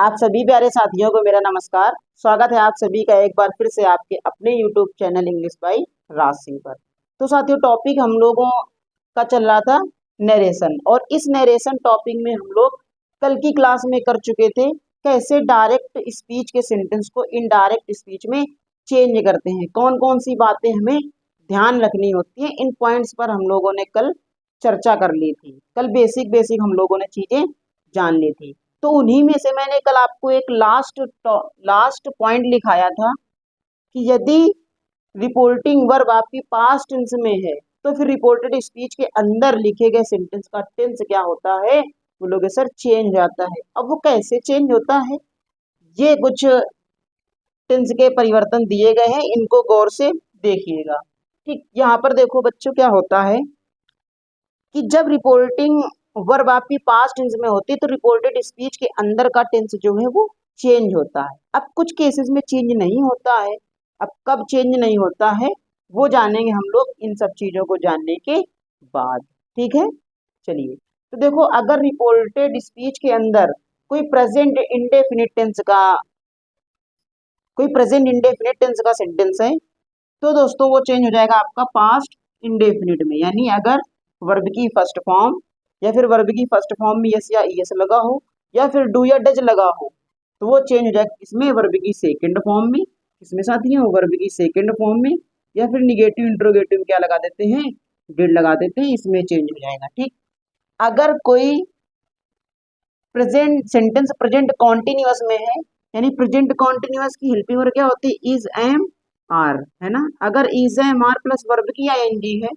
आप सभी प्यारे साथियों को मेरा नमस्कार। स्वागत है आप सभी का एक बार फिर से आपके अपने YouTube channel English by Raj Singh पर। तो साथियों, टॉपिक हम लोगों का चल रहा था नरेशन, और इस नरेशन टॉपिक में हम लोग कल की क्लास में कर चुके थे कैसे डायरेक्ट स्पीच के सेंटेंस को इनडायरेक्ट स्पीच में चेंज करते हैं, कौन कौन सी बातें हमें ध्यान रखनी होती है। इन पॉइंट्स पर हम लोगों ने कल चर्चा कर ली थी। कल बेसिक बेसिक हम लोगों ने चीजें जान ली थी। तो उन्हीं में से मैंने कल आपको एक लास्ट पॉइंट लिखाया था कि यदि रिपोर्टिंग वर्ब आपकी पास्ट टेंस में है तो फिर रिपोर्टेड स्पीच के अंदर लिखे गए सेंटेंस का टेंस क्या होता है, बोलोगे सर चेंज हो जाता है। अब वो कैसे चेंज होता है, ये कुछ टेंस के परिवर्तन दिए गए हैं, इनको गौर से देखिएगा। ठीक, यहाँ पर देखो बच्चों, क्या होता है कि जब रिपोर्टिंग वर्ब आपकी पास्ट टेंस में होती है तो रिपोर्टेड स्पीच के अंदर का टेंस जो है वो चेंज होता है। अब कुछ केसेस में चेंज नहीं होता है। अब कब चेंज नहीं होता है वो जानेंगे हम लोग इन सब चीजों को जानने के बाद। ठीक है, चलिए। तो देखो, अगर रिपोर्टेड स्पीच के अंदर कोई प्रेजेंट इंडेफिनिट टेंस का सेंटेंस है तो दोस्तों वो चेंज हो जाएगा आपका पास्ट इंडेफिनिट में। यानी अगर वर्ब की फर्स्ट फॉर्म या फिर वर्ब की फर्स्ट फॉर्म में यस या ईएस लगा हो या फिर डू या डज लगा हो तो वो चेंज हो जाएगा इसमें वर्ब की सेकंड फॉर्म में। इसमें साथियों वर्ब की सेकंड फॉर्म में, या फिर निगेटिव इंट्रोगेटिव में क्या लगा देते हैं, डिड लगा देते हैं, इसमें चेंज हो जाएगा। ठीक, अगर कोई प्रेजेंट सेंटेंस प्रेजेंट कॉन्टिन्यूअस में है, यानी प्रेजेंट कॉन्टिन्यूअस की हेल्पिंग वर्ब क्या होती है, इज एम आर, है ना। अगर is am are plus verb की आईएनजी है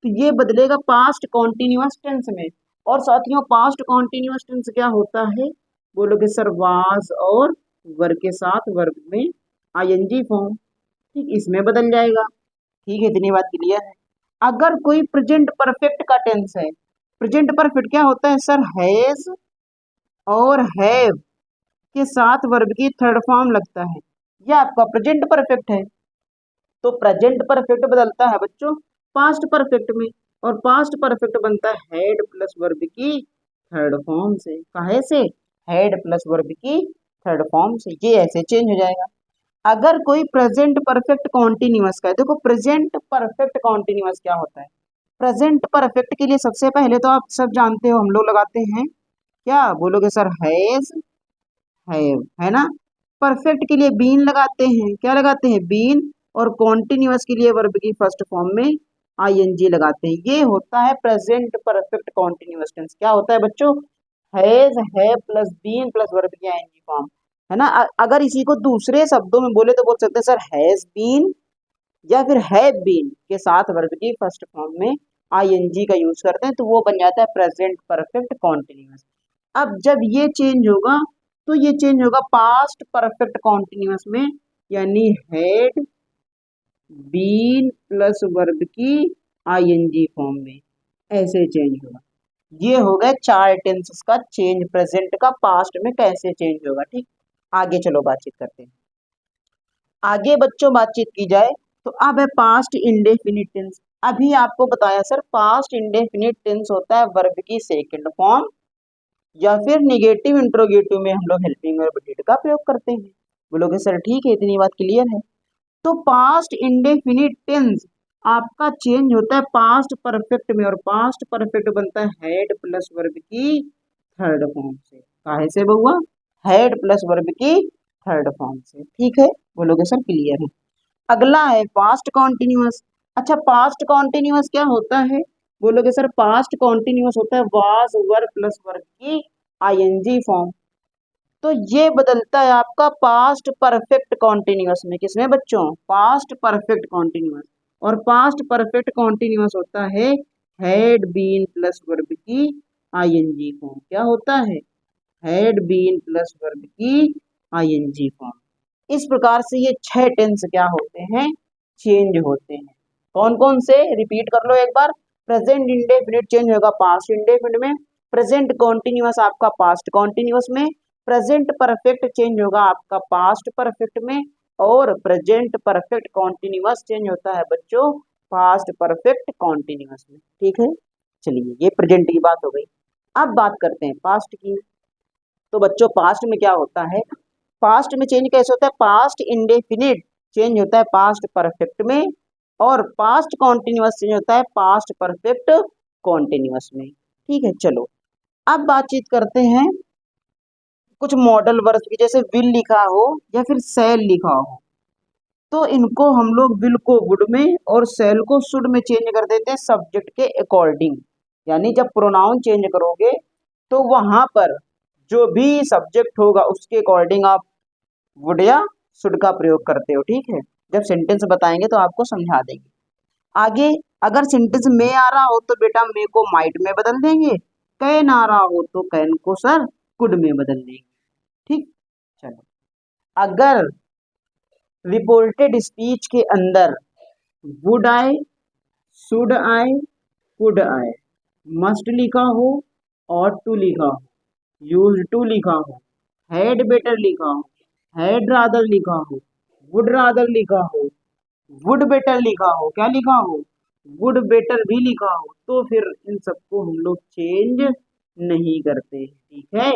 तो ये बदलेगा पास्ट कॉन्टिन्यूअस टेंस में। और साथियों पास्ट कॉन्टिन्यूअस टेंस क्या होता है, बोलोगे सर वाज और वर्ब के साथ वर्ब में आईएनजी फॉर्म। ठीक, इसमें बदल जाएगा। ठीक है, इतनी बात क्लियर है। अगर कोई प्रेजेंट परफेक्ट का टेंस है, प्रेजेंट परफेक्ट क्या होता है सर, हैज और हैव के साथ वर्ब की थर्ड फॉर्म लगता है, यह आपका प्रेजेंट परफेक्ट है। तो प्रेजेंट परफेक्ट बदलता है बच्चों पास्ट परफेक्ट में, और पास्ट परफेक्ट बनता है हेड प्लस वर्ब की थर्ड फॉर्म से। काहे से, हेड प्लस वर्ब की थर्ड फॉर्म से, ये ऐसे चेंज हो जाएगा। अगर कोई प्रेजेंट परफेक्ट कॉन्टिन्यूअस का है, देखो प्रेजेंट परफेक्ट कॉन्टिन्यूअस क्या होता है। प्रेजेंट परफेक्ट के लिए सबसे पहले तो आप सब जानते हो हम लोग लगाते हैं क्या, बोलोगे सर हैज हैव, है ना। परफेक्ट के लिए बीन लगाते हैं, क्या लगाते हैं, बीन। और कॉन्टिन्यूअस के लिए वर्ब की फर्स्ट फॉर्म में आईएनजी लगाते हैं। ये होता है प्रेजेंट परफेक्ट कॉन्टिन्यूअस टेंस। क्या होता है बच्चों, has have plus been plus verb की आईएनजी फॉर्म, है ना। अगर इसी को दूसरे शब्दों में बोले तो बोल सकते हैं सर हैज बीन या फिर हैव बीन के साथ वर्ब की फर्स्ट फॉर्म में आईएनजी का यूज करते हैं तो वो बन जाता है प्रेजेंट परफेक्ट कॉन्टिन्यूअस। अब जब ये चेंज होगा तो ये चेंज होगा पास्ट परफेक्ट कॉन्टिन्यूअस में, यानी हैड बीन प्लस वर्ब की आईएनजी फॉर्म में, ऐसे चेंज होगा। ये हो गया चार टेंसेस का चेंज, प्रेजेंट का पास्ट में कैसे चेंज होगा। ठीक, आगे चलो बातचीत करते हैं। आगे बच्चों बातचीत की जाए तो अब है पास्ट इंडेफिनिट टेंस। अभी आपको बताया सर पास्ट इंडेफिनिट टेंस होता है वर्ब की सेकंड फॉर्म या फिर निगेटिव इंट्रोगेटिव में हम लोग हेल्पिंग वर्ब डिड का प्रयोग करते हैं। बोलोगे सर ठीक है, इतनी बात क्लियर है। तो पास्ट इंडेफिनिट टेंस आपका चेंज होता है पास्ट परफेक्ट में, और पास्ट परफेक्ट बनता है हेड प्लस वर्ब की थर्ड फॉर्म से। काहे से बहुआ, हेड प्लस वर्ब की थर्ड फॉर्म से। ठीक है, बोलोगे सर क्लियर है। अगला है पास्ट कॉन्टिन्यूअस। अच्छा, पास्ट कॉन्टिन्यूअस क्या होता है, बोलोगे सर पास्ट कॉन्टिन्यूअस होता है वाज वर्ब प्लस वर्ब की आईएनजी फॉर्म। तो ये बदलता है आपका पास्ट परफेक्ट कॉन्टिन्यूअस में, किसमें बच्चों, पास्ट परफेक्ट कॉन्टिन्यूअस। और पास्ट परफेक्ट कॉन्टिन्यूअस होता है हैड बीन प्लस वर्ब की आईएनजी फॉर्म। क्या होता है, हैड बीन प्लस वर्ब की आईएनजी फॉर्म। इस प्रकार से ये छह टेंस क्या होते हैं, चेंज होते हैं। कौन कौन से, रिपीट कर लो एक बार। प्रेजेंट इंडेफिनिट चेंज होगा पास्ट इंडेफिनिट में, प्रेजेंट कॉन्टिन्यूअस आपका पास्ट कॉन्टिन्यूअस में, प्रेजेंट परफेक्ट चेंज होगा आपका पास्ट परफेक्ट में, और प्रेजेंट परफेक्ट कॉन्टिन्यूअस चेंज होता है बच्चों पास्ट परफेक्ट कॉन्टिन्यूअस में। ठीक है, चलिए ये प्रेजेंट की बात हो गई। अब बात करते हैं पास्ट की। तो बच्चों पास्ट में क्या होता है, पास्ट में चेंज कैसे होता है, पास्ट इंडेफिनिट चेंज होता है पास्ट परफेक्ट में, और पास्ट कॉन्टिन्यूअस चेंज होता है पास्ट परफेक्ट कॉन्टिन्यूअस में। ठीक है, चलो अब बातचीत करते हैं कुछ मॉडल वर्ब्स की, जैसे विल लिखा हो या फिर शैल लिखा हो, तो इनको हम लोग विल को वुड में और शैल को शुड में चेंज कर देते हैं सब्जेक्ट के अकॉर्डिंग। यानी जब प्रोनाउन चेंज करोगे तो वहां पर जो भी सब्जेक्ट होगा उसके अकॉर्डिंग आप वुड या शुड का प्रयोग करते हो। ठीक है, जब सेंटेंस बताएंगे तो आपको समझा देंगे। आगे अगर सेंटेंस में आ रहा हो तो बेटा मे को माइट में बदल देंगे, कैन आ रहा हो तो कैन को सर कुड में बदल देंगे। ठीक, चलो अगर रिपोर्टेड स्पीच के अंदर वुड आए, शुड आए, कुड आए, मस्ट लिखा हो, ऑट टू लिखा हो, यूज टू लिखा हो, हैड बेटर लिखा हो, हैड रादर लिखा हो, वुड रादर लिखा हो, वुड बेटर लिखा हो, क्या लिखा हो, वुड बेटर भी लिखा हो, तो फिर इन सबको हम लोग चेंज नहीं करते। ठीक है,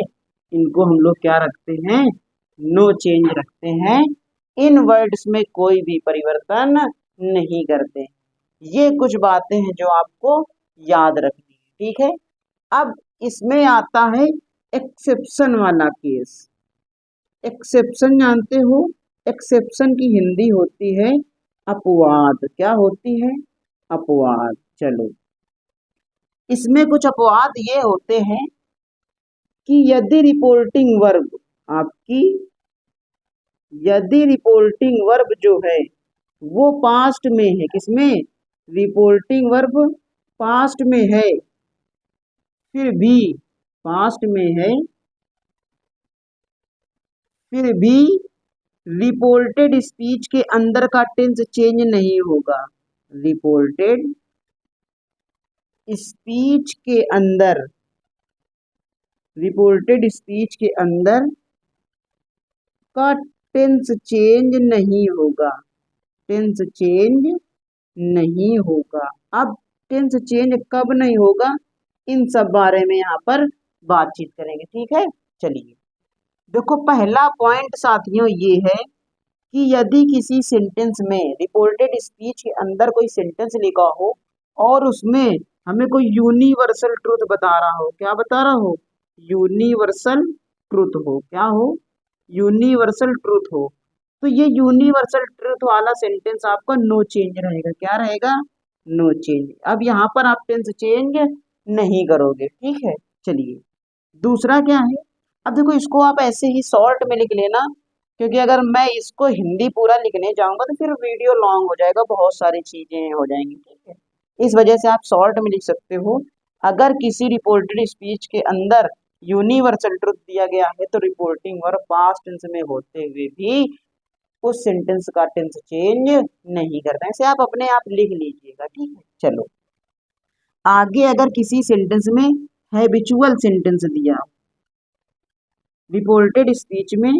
इनको हम लोग क्या रखते हैं, नो चेंज रखते हैं, इन वर्ड्स में कोई भी परिवर्तन नहीं करते। ये कुछ बातें हैं जो आपको याद रखनी है। ठीक है, अब इसमें आता है एक्सेप्शन वाला केस। एक्सेप्शन जानते हो, एक्सेप्शन की हिंदी होती है अपवाद। क्या होती है, अपवाद। चलो इसमें कुछ अपवाद ये होते हैं कि यदि रिपोर्टिंग वर्ब आपकी, यदि रिपोर्टिंग वर्ब जो है वो पास्ट में है, किसमें, रिपोर्टिंग वर्ब पास्ट में है, फिर भी पास्ट में है, फिर भी रिपोर्टेड स्पीच के अंदर का टेंस चेंज नहीं होगा। रिपोर्टेड स्पीच के अंदर, रिपोर्टेड स्पीच के अंदर का टेंस चेंज नहीं होगा, टेंस चेंज नहीं होगा। अब टेंस चेंज कब नहीं होगा, इन सब बारे में यहाँ पर बातचीत करेंगे। ठीक है, चलिए देखो पहला पॉइंट साथियों ये है कि यदि किसी सेंटेंस में, रिपोर्टेड स्पीच के अंदर कोई सेंटेंस लिखा हो और उसमें हमें कोई यूनिवर्सल ट्रूथ बता रहा हो, क्या बता रहा हो, यूनिवर्सल ट्रूथ हो, क्या हो, यूनिवर्सल ट्रूथ हो, तो ये यूनिवर्सल ट्रूथ वाला सेंटेंस आपका नो चेंज रहेगा। क्या रहेगा, नो चेंज। अब यहाँ पर आप टेंस चेंज नहीं करोगे। ठीक है, चलिए दूसरा क्या है, अब देखो इसको आप ऐसे ही शॉर्ट में लिख लेना, क्योंकि अगर मैं इसको हिंदी पूरा लिखने जाऊंगा तो फिर वीडियो लॉन्ग हो जाएगा, बहुत सारी चीजें हो जाएंगी। ठीक है, इस वजह से आप शॉर्ट में लिख सकते हो। अगर किसी रिपोर्टेड स्पीच के अंदर यूनिवर्सल ट्रुथ दिया गया है तो रिपोर्टिंग वर्ब पास्ट टेंस में होते हुए भी उस सेंटेंस का टेंस चेंज नहीं करता है। इसे आप अपने आप लिख लीजिएगा। ठीक है, चलो आगे अगर किसी सेंटेंस में हैबिचुअल सेंटेंस दिया, रिपोर्टेड स्पीच में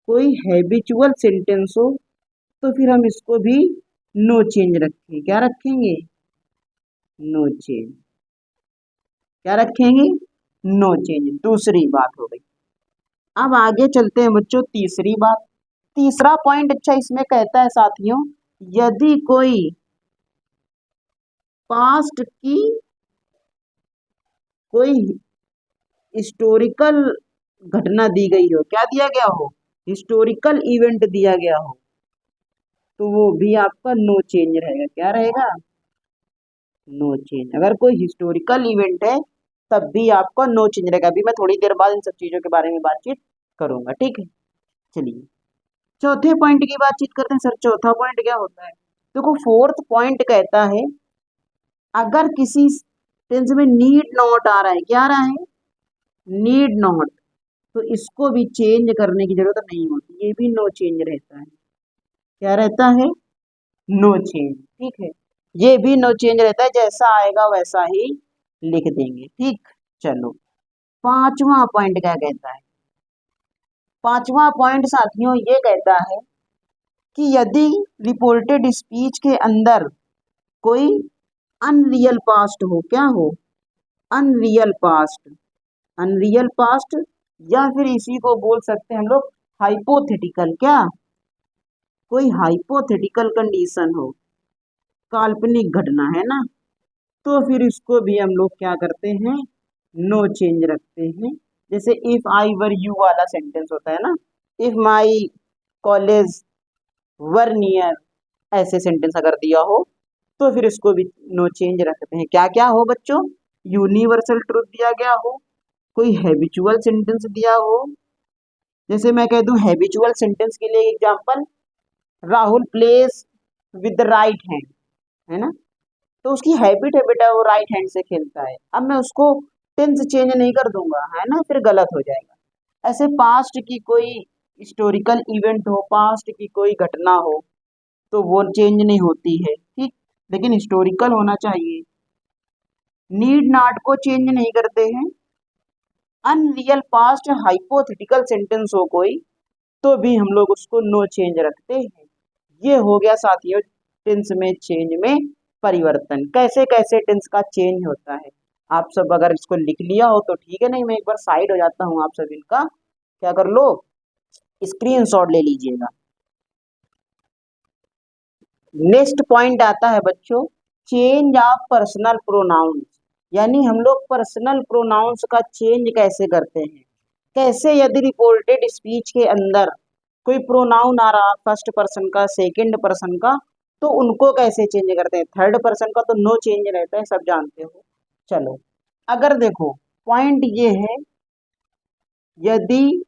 कोई हैबिचुअल सेंटेंस हो तो फिर हम इसको भी नो चेंज रखें। क्या रखेंगे, नो चेंज। क्या रखेंगे, नो चेंज। दूसरी बात हो गई। अब आगे चलते हैं बच्चों तीसरी बात। तीसरा पॉइंट अच्छा इसमें कहता है साथियों, यदि कोई पास्ट की कोई हिस्टोरिकल घटना दी गई हो, क्या दिया गया हो, हिस्टोरिकल इवेंट दिया गया हो, तो वो भी आपका नो चेंज रहेगा। क्या रहेगा, नो चेंज। अगर कोई हिस्टोरिकल इवेंट है तब भी आपका नो चेंज रहेगा। अभी मैं थोड़ी देर बाद इन सब चीजों के बारे में बातचीत करूंगा। ठीक है, चलिए चौथे पॉइंट की बातचीत करते हैं। सर चौथा पॉइंट क्या होता है, देखो फोर्थ पॉइंट कहता है अगर किसी टेंस में नीड नॉट आ रहा है, क्या आ रहा है, नीड नॉट, तो इसको भी चेंज करने की जरूरत नहीं होती, ये भी नो चेंज रहता है। क्या रहता है, नो चेंज। ठीक है, ये भी नो चेंज रहता है, जैसा आएगा वैसा ही लिख देंगे। ठीक, चलो पांचवा पॉइंट क्या कहता है, पांचवा पॉइंट साथियों ये कहता है कि यदि रिपोर्टेड स्पीच के अंदर कोई अनरियल पास्ट हो, क्या हो, अनरियल पास्ट, अनरियल पास्ट या फिर इसी को बोल सकते हैं हम लोग हाइपोथेटिकल। क्या? कोई हाइपोथेटिकल कंडीशन हो, काल्पनिक घटना है ना, तो फिर इसको भी हम लोग क्या करते हैं, नो चेंज रखते हैं। जैसे इफ आई वर यू वाला सेंटेंस होता है ना, if my college were near, ऐसे सेंटेंस अगर दिया हो तो फिर इसको भी नो चेंज रखते हैं। क्या क्या हो बच्चों? यूनिवर्सल ट्रूथ दिया गया हो, कोई हैबिचुअल सेंटेंस दिया हो। जैसे मैं कह दूं हैबिचुअल सेंटेंस के लिए example, Rahul place with the right hand, है ना, तो उसकी हैबिट है बेटा वो राइट हैंड से खेलता है। अब मैं उसको टेंस चेंज नहीं कर दूंगा, है ना, फिर गलत हो जाएगा। ऐसे पास्ट की कोई हिस्टोरिकल इवेंट हो, पास्ट की कोई घटना हो, तो वो चेंज नहीं होती है, ठीक, लेकिन हिस्टोरिकल होना चाहिए। नीड नाट को चेंज नहीं करते हैं। अनरियल पास्ट हाइपोथेटिकल सेंटेंस हो कोई, तो भी हम लोग उसको नो चेंज रखते हैं। ये हो गया साथियों टेंस में चेंज में परिवर्तन, कैसे कैसे टेंस का चेंज होता है। आप सब अगर इसको लिख लिया हो तो ठीक है, नहीं मैं एक बार साइड हो जाता हूँ, आप सब इनका क्या कर लो, स्क्रीनशॉट ले लीजिएगा। नेक्स्ट पॉइंट आता है बच्चों, चेंज ऑफ पर्सनल प्रोनाउंस। यानी हम लोग पर्सनल प्रोनाउंस का चेंज कैसे करते हैं, कैसे यदि रिपोर्टेड स्पीच के अंदर कोई प्रोनाउन आ रहा फर्स्ट पर्सन का, सेकंड पर्सन का, तो उनको कैसे चेंज करते हैं। थर्ड पर्सन का तो नो चेंज रहता है, सब जानते हो। चलो, अगर देखो पॉइंट ये है, यदि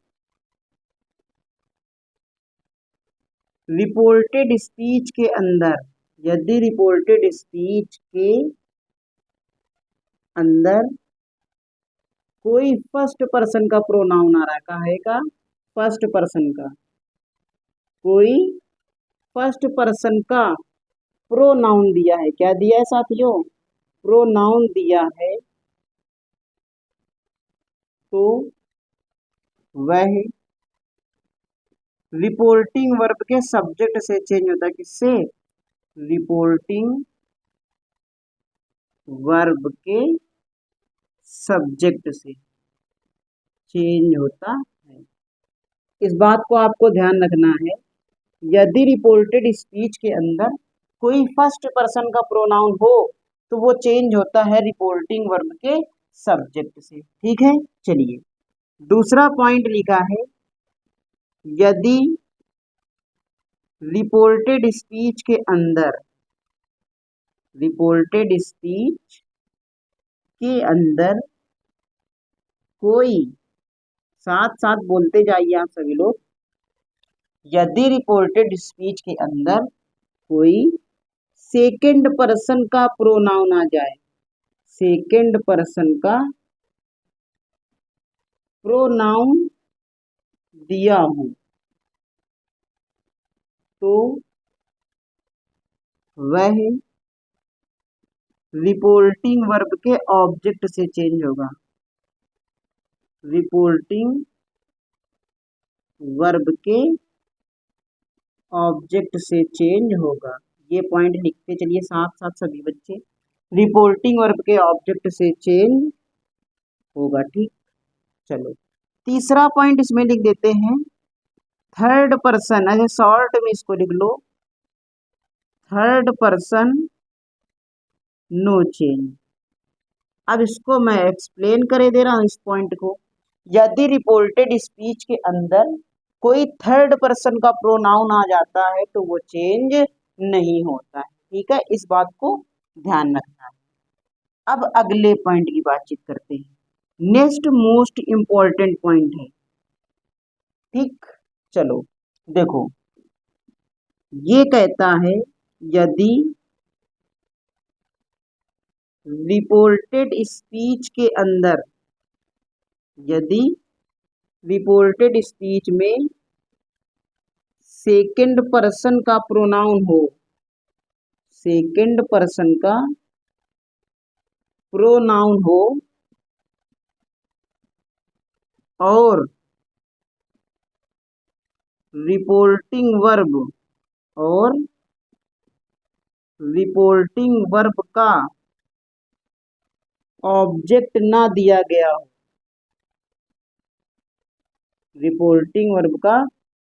रिपोर्टेड स्पीच के अंदर, यदि रिपोर्टेड स्पीच के अंदर कोई फर्स्ट पर्सन का प्रोनाउन आ रहा है, काहे का, फर्स्ट पर्सन का, कोई फर्स्ट पर्सन का प्रोनाउन दिया है, क्या दिया है साथियों, प्रोनाउन दिया है, तो वह रिपोर्टिंग वर्ब के सब्जेक्ट से चेंज होता है। किससे? रिपोर्टिंग वर्ब के सब्जेक्ट से चेंज होता है। इस बात को आपको ध्यान रखना है, यदि रिपोर्टेड स्पीच के अंदर कोई फर्स्ट पर्सन का प्रोनाउन हो तो वो चेंज होता है रिपोर्टिंग वर्ब के सब्जेक्ट से, ठीक है। चलिए, दूसरा पॉइंट लिखा है, यदि रिपोर्टेड स्पीच के अंदर, रिपोर्टेड स्पीच के अंदर कोई, साथ साथ बोलते जाइए आप सभी लोग, यदि रिपोर्टेड स्पीच के अंदर कोई सेकंड पर्सन का प्रोनाउन आ जाए, सेकंड पर्सन का प्रोनाउन दिया हो, तो वह रिपोर्टिंग वर्ब के ऑब्जेक्ट से चेंज होगा, रिपोर्टिंग वर्ब के ऑब्जेक्ट से चेंज होगा। ये पॉइंट लिखते चलिए साथ साथ सभी बच्चे, रिपोर्टिंग वर्ब के ऑब्जेक्ट से चेंज होगा, ठीक। चलो, तीसरा पॉइंट इसमें लिख देते हैं, थर्ड पर्सन, ऐसे शॉर्ट में इसको लिख लो, थर्ड पर्सन नो चेंज। अब इसको मैं एक्सप्लेन करे दे रहा हूं इस पॉइंट को, यदि रिपोर्टेड स्पीच के अंदर कोई थर्ड पर्सन का प्रोनाउन आ जाता है तो वो चेंज नहीं होता है, ठीक है, इस बात को ध्यान रखना है। अब अगले पॉइंट की बातचीत करते हैं, नेक्स्ट मोस्ट इंपॉर्टेंट पॉइंट है, ठीक। चलो देखो, ये कहता है, यदि रिपोर्टेड स्पीच के अंदर, यदि रिपोर्टेड स्पीच में सेकंड पर्सन का प्रोनाउन हो, सेकंड पर्सन का प्रोनाउन हो और रिपोर्टिंग वर्ब, और रिपोर्टिंग वर्ब का ऑब्जेक्ट ना दिया गया हो, रिपोर्टिंग वर्ब का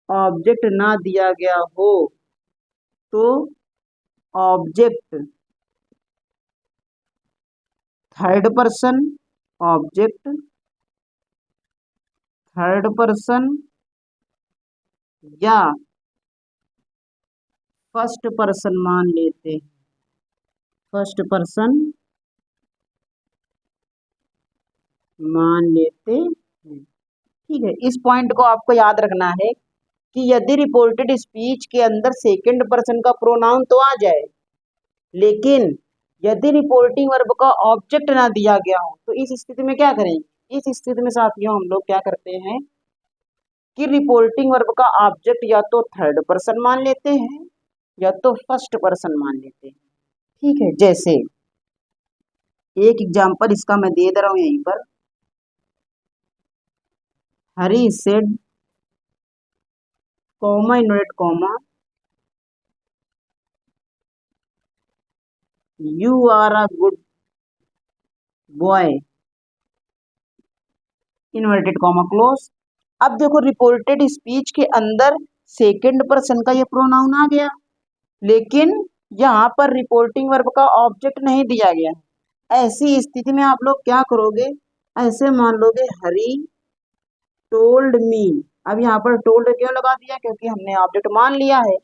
ऑब्जेक्ट ना दिया गया हो तो object third person, object third person या फर्स्ट पर्सन मान लेते हैं। फर्स्ट पर्सन मान लेते हैं। ठीक है, इस पॉइंट को आपको याद रखना है कि यदि रिपोर्टेड स्पीच के अंदर सेकंड पर्सन का प्रोनाउन तो आ जाए, लेकिन यदि रिपोर्टिंग वर्ब का ऑब्जेक्ट ना दिया गया हो तो इस स्थिति में क्या करेंगे? इस स्थिति में साथियों हम लोग क्या करते हैं कि रिपोर्टिंग वर्ब का ऑब्जेक्ट या तो थर्ड पर्सन मान लेते हैं या तो फर्स्ट पर्सन मान लेते हैं। ठीक है, जैसे एक एग्जांपल इसका मैं दे रहा हूं यहीं पर। Hari said comma inverted comma you are a good boy inverted comma close. अब देखो रिपोर्टेड स्पीच के अंदर सेकंड पर्सन का ये प्रोनाउन आ गया, लेकिन यहाँ पर रिपोर्टिंग वर्ब का ऑब्जेक्ट नहीं दिया गया। ऐसी स्थिति में आप लोग क्या करोगे? ऐसे मान लोगे हरी टोल्ड मी। अब यहाँ पर टोल्ड क्यों लगा दिया? क्योंकि हमने ऑब्जेक्ट मान लिया है।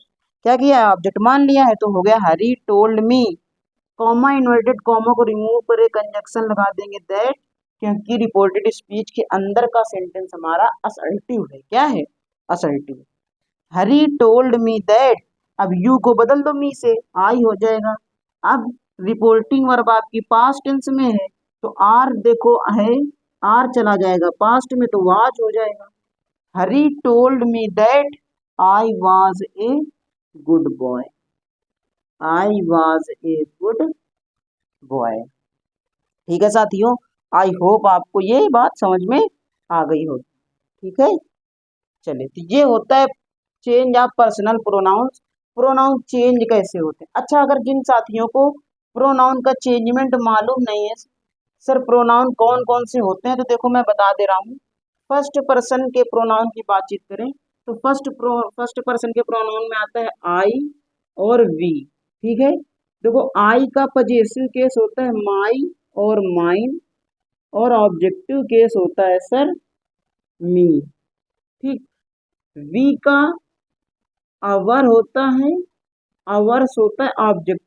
क्या किया है? ऑब्जेक्ट मान लिया है, तो हो गया Hari told me. Comma inverted comma को रिमूव करे कंजक्शन लगा देंगे दैट, क्योंकि रिपोर्टेड स्पीच के अंदर का सेंटेंस हमारा असर्टिव है। क्या है? Assertive. Hari told me that, अब यू को बदल दो मी से, आई हो जाएगा। अब रिपोर्टिंग वर्ब आपकी पास्ट टेंस में है तो आर देखो है, आर चला जाएगा पास्ट में तो वाज हो जाएगा। Hari told me that I was a good boy. I was a good boy. ठीक है साथियों, आई होप आपको ये बात समझ में आ गई होगी। ठीक है, चलिए, तो ये होता है change of personal pronouns. Pronoun change कैसे होते हैं? अच्छा, अगर जिन साथियों को प्रोनाउन का चेंजमेंट मालूम नहीं है, सर प्रोनाउन कौन कौन से होते हैं, तो देखो मैं बता दे रहा हूँ। फर्स्ट पर्सन के प्रोनाउन की बातचीत करें तो फर्स्ट पर्सन के प्रोनाउन में आता है आई और वी। ठीक है, देखो आई का पजेसिव केस होता है माई और माइन, और ऑब्जेक्टिव केस होता है सर मी। ठीक, वी का अवर होता है, अवर्स होता है object,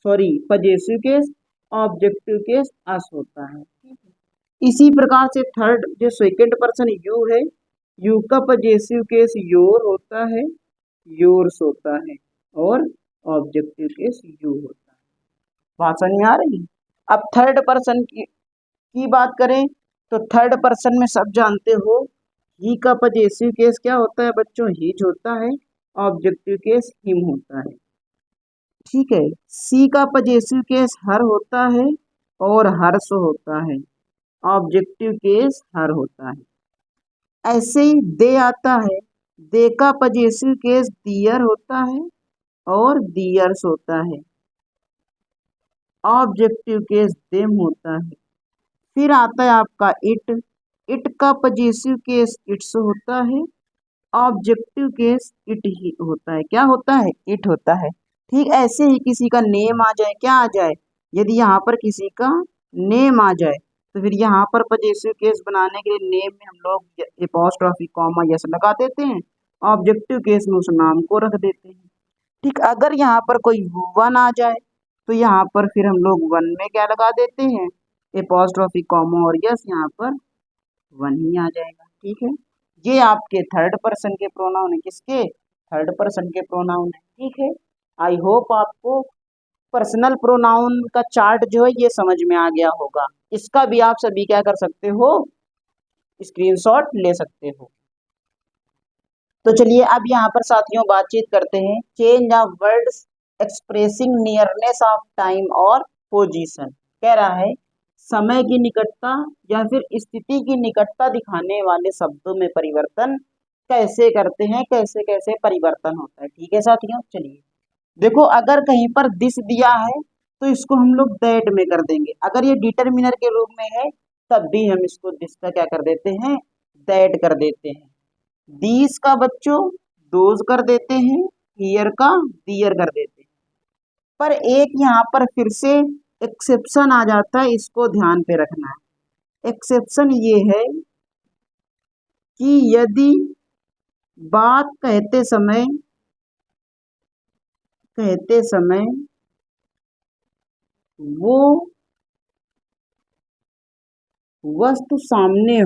sorry possessive case, objective case us होता है। इसी प्रकार से थर्ड जो सेकंड पर्सन यू है, यू का पजेसिव केस योर होता है, योर्स होता है, और ऑब्जेक्टिव केस यू होता है। बात समझ में आ रही है? अब थर्ड पर्सन की बात करें तो थर्ड पर्सन में सब जानते हो ही का पजेसिव केस क्या होता है बच्चों? हीज होता है। ऑब्जेक्टिव केस हिम होता है। ठीक है, सी का पजेसिव केस हर होता है और हर्ष होता है। ऑब्जेक्टिव केस हर होता है। ऐसे ही दे आता है, दे का पजेसिव केस दियर होता है और दियर्स होता है। ऑब्जेक्टिव केस देम होता है। फिर आता है आपका इट, इट का पजेसिव केस इट्स होता है। ऑब्जेक्टिव केस इट ही होता है। क्या होता है? इट होता है। ठीक, ऐसे ही किसी का नेम आ जाए, क्या आ जाए? यदि यहाँ पर किसी का नेम आ जाए तो फिर यहाँ पर पजेसिव केस बनाने के लिए नेम में हम लोग एपॉस्ट्रोफी कॉमा यस लगा देते हैं, ऑब्जेक्टिव केस में उस नाम को रख देते हैं। ठीक, अगर यहाँ पर कोई वन आ जाए तो यहाँ पर फिर हम लोग वन में क्या लगा देते हैं? एपॉस्ट्रोफी कॉमा और यस, यहाँ पर वन ही आ जाएगा। ठीक है, ये आपके थर्ड पर्सन के प्रोनाउन है। किसके? थर्ड पर्सन के प्रोनाउन है। ठीक है, आई होप आपको पर्सनल प्रोनाउन का चार्ट जो है ये समझ में आ गया होगा। इसका भी आप सभी क्या कर सकते हो? स्क्रीनशॉट ले सकते हो। तो चलिए अब यहाँ पर साथियों बातचीत करते हैं change of words expressing nearness of time और पोजीशन। कह रहा है समय की निकटता या फिर स्थिति की निकटता दिखाने वाले शब्दों में परिवर्तन कैसे करते हैं, कैसे कैसे परिवर्तन होता है। ठीक है साथियों, चलिए देखो, अगर कहीं पर दिस दिया है तो इसको हम लोग दैट में कर देंगे। अगर ये डिटरमिनर के रूप में है तब भी हम इसको दिस का क्या कर देते हैं? दैट कर देते हैं। दीज का बच्चों दोज कर देते हैं, हियर का दियर कर देते हैं। पर एक यहाँ पर फिर से एक्सेप्शन आ जाता है, इसको ध्यान पे रखना है। एक्सेप्शन ये है कि यदि बात कहते समय वो वस्तु सामने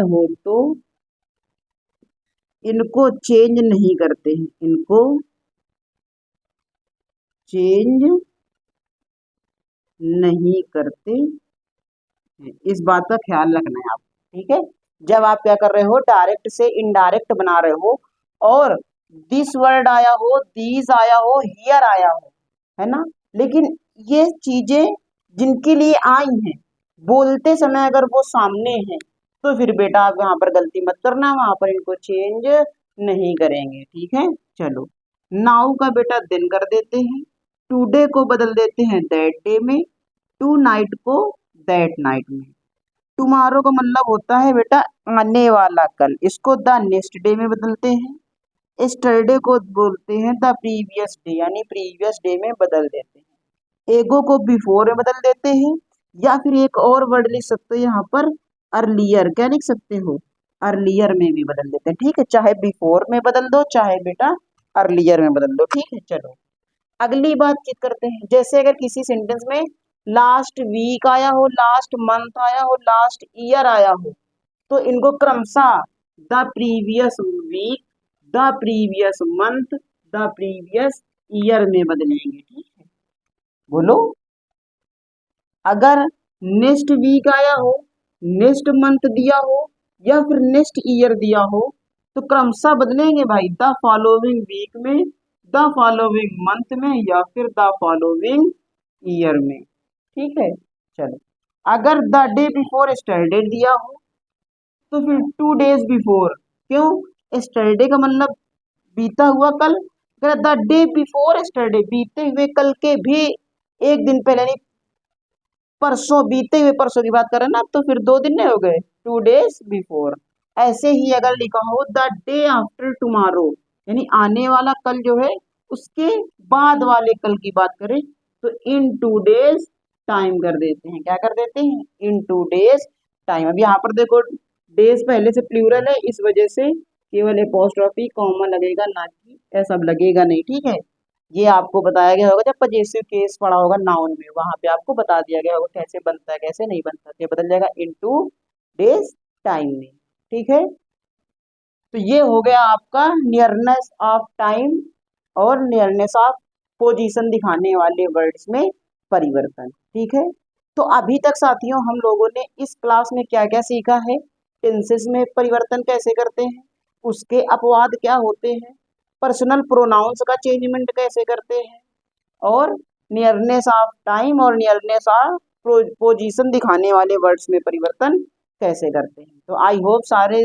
हो तो इनको चेंज नहीं करते हैं, इनको चेंज नहीं करते हैं। इस बात का ख्याल रखना है आप, ठीक है। जब आप क्या कर रहे हो, डायरेक्ट से इनडायरेक्ट बना रहे हो और दिस वर्ड आया हो, दीज आया हो, हियर आया हो, है ना, लेकिन ये चीजें जिनके लिए आई हैं बोलते समय अगर वो सामने है तो फिर बेटा आप यहाँ पर गलती मत करना, वहां पर इनको चेंज नहीं करेंगे, ठीक है। चलो, नाउ का बेटा दिन कर देते हैं, टुडे को बदल देते हैं दैट डे में, टू नाइट को दैट नाइट में। टुमारो का मतलब होता है बेटा आने वाला कल, इसको द नेक्स्ट डे में बदलते हैं। एस्टरडे को बोलते हैं द प्रीवियस डे, यानी प्रीवियस डे में बदल देते हैं। एगो को बिफोर में बदल देते हैं, या फिर एक और वर्ड लिख सकते हो यहाँ पर अर्लियर, क्या लिख सकते हो, अर्लियर में भी बदल देते हैं, ठीक है। चाहे बिफोर में बदल दो, चाहे बेटा अर्लियर में बदल दो, ठीक है। चलो अगली बातचीत करते हैं। जैसे अगर किसी सेंटेंस में लास्ट वीक आया हो, लास्ट मंथ आया हो, लास्ट ईयर आया हो, तो इनको क्रमशः the previous week, the previous month, the previous year में बदलेंगे, ठीक है। बोलो, अगर नेक्स्ट वीक आया हो, नेक्स्ट मंथ दिया हो, या फिर नेक्स्ट ईयर दिया हो, तो क्रमशः बदलेंगे भाई, द फॉलोइंग वीक में, द फॉलोइंग मंथ में, या फिर द फॉलोइंग ईयर में, ठीक है। चलो, अगर द डे बिफोर यस्टरडे दिया हो तो फिर 2 डेज बिफोर, क्यों, यस्टरडे का मतलब बीता हुआ कल, अगर द डे बिफोर यस्टरडे बीते हुए कल के भी एक दिन पहले, नहीं परसों, बीते हुए परसों की बात करें ना, तो फिर 2 दिन नहीं हो गए, 2 डेज बिफोर। ऐसे ही अगर लिखा हो द डे आफ्टर टुमारो, यानी आने वाला कल जो है उसके बाद वाले कल की बात करें, तो इन 2 डेज टाइम कर देते हैं, क्या कर देते हैं, इन 2 डेज टाइम। अब यहाँ पर देखो डेज पहले से प्लूरल है, इस वजह से केवल एपोस्ट्रोफी कॉमा लगेगा, ना कि ऐसा लगेगा नहीं, ठीक है। ये आपको बताया गया होगा जब पजेसिव केस पढ़ा होगा नाउन में, वहां पे आपको बता दिया गया होगा कैसे बनता है कैसे नहीं बनता, ये बदल जाएगा इनटू डेज टाइम में, ठीक है। तो ये हो गया आपका नियरनेस ऑफ टाइम और नियरनेस ऑफ पोजीशन दिखाने वाले वर्ड्स में परिवर्तन, ठीक है। तो अभी तक साथियों हम लोगों ने इस क्लास में क्या क्या सीखा है, टेंसेस में परिवर्तन कैसे करते हैं, उसके अपवाद क्या होते हैं, पर्सनल प्रोनाउंस का चेंजमेंट कैसे करते हैं, और नियरनेस ऑफ टाइम और नियरनेस ऑफ पोजीशन दिखाने वाले वर्ड्स में परिवर्तन कैसे करते हैं। तो आई होप सारे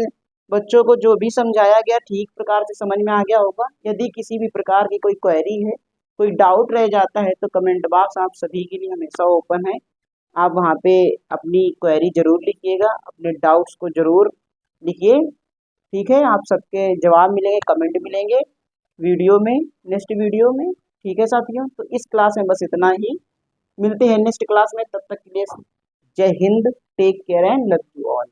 बच्चों को जो भी समझाया गया ठीक प्रकार से समझ में आ गया होगा। यदि किसी भी प्रकार की कोई क्वेरी है, कोई डाउट रह जाता है, तो कमेंट बॉक्स आप सभी के लिए हमेशा ओपन है, आप वहाँ पे अपनी क्वेरी जरूर लिखिएगा, अपने डाउट्स को जरूर लिखिए, ठीक है। आप सबके जवाब मिलेंगे, कमेंट मिलेंगे वीडियो में, नेक्स्ट वीडियो में, ठीक है साथियों। तो इस क्लास में बस इतना ही, मिलते हैं नेक्स्ट क्लास में, तब तक के लिए Jai Hind, take care and love you all.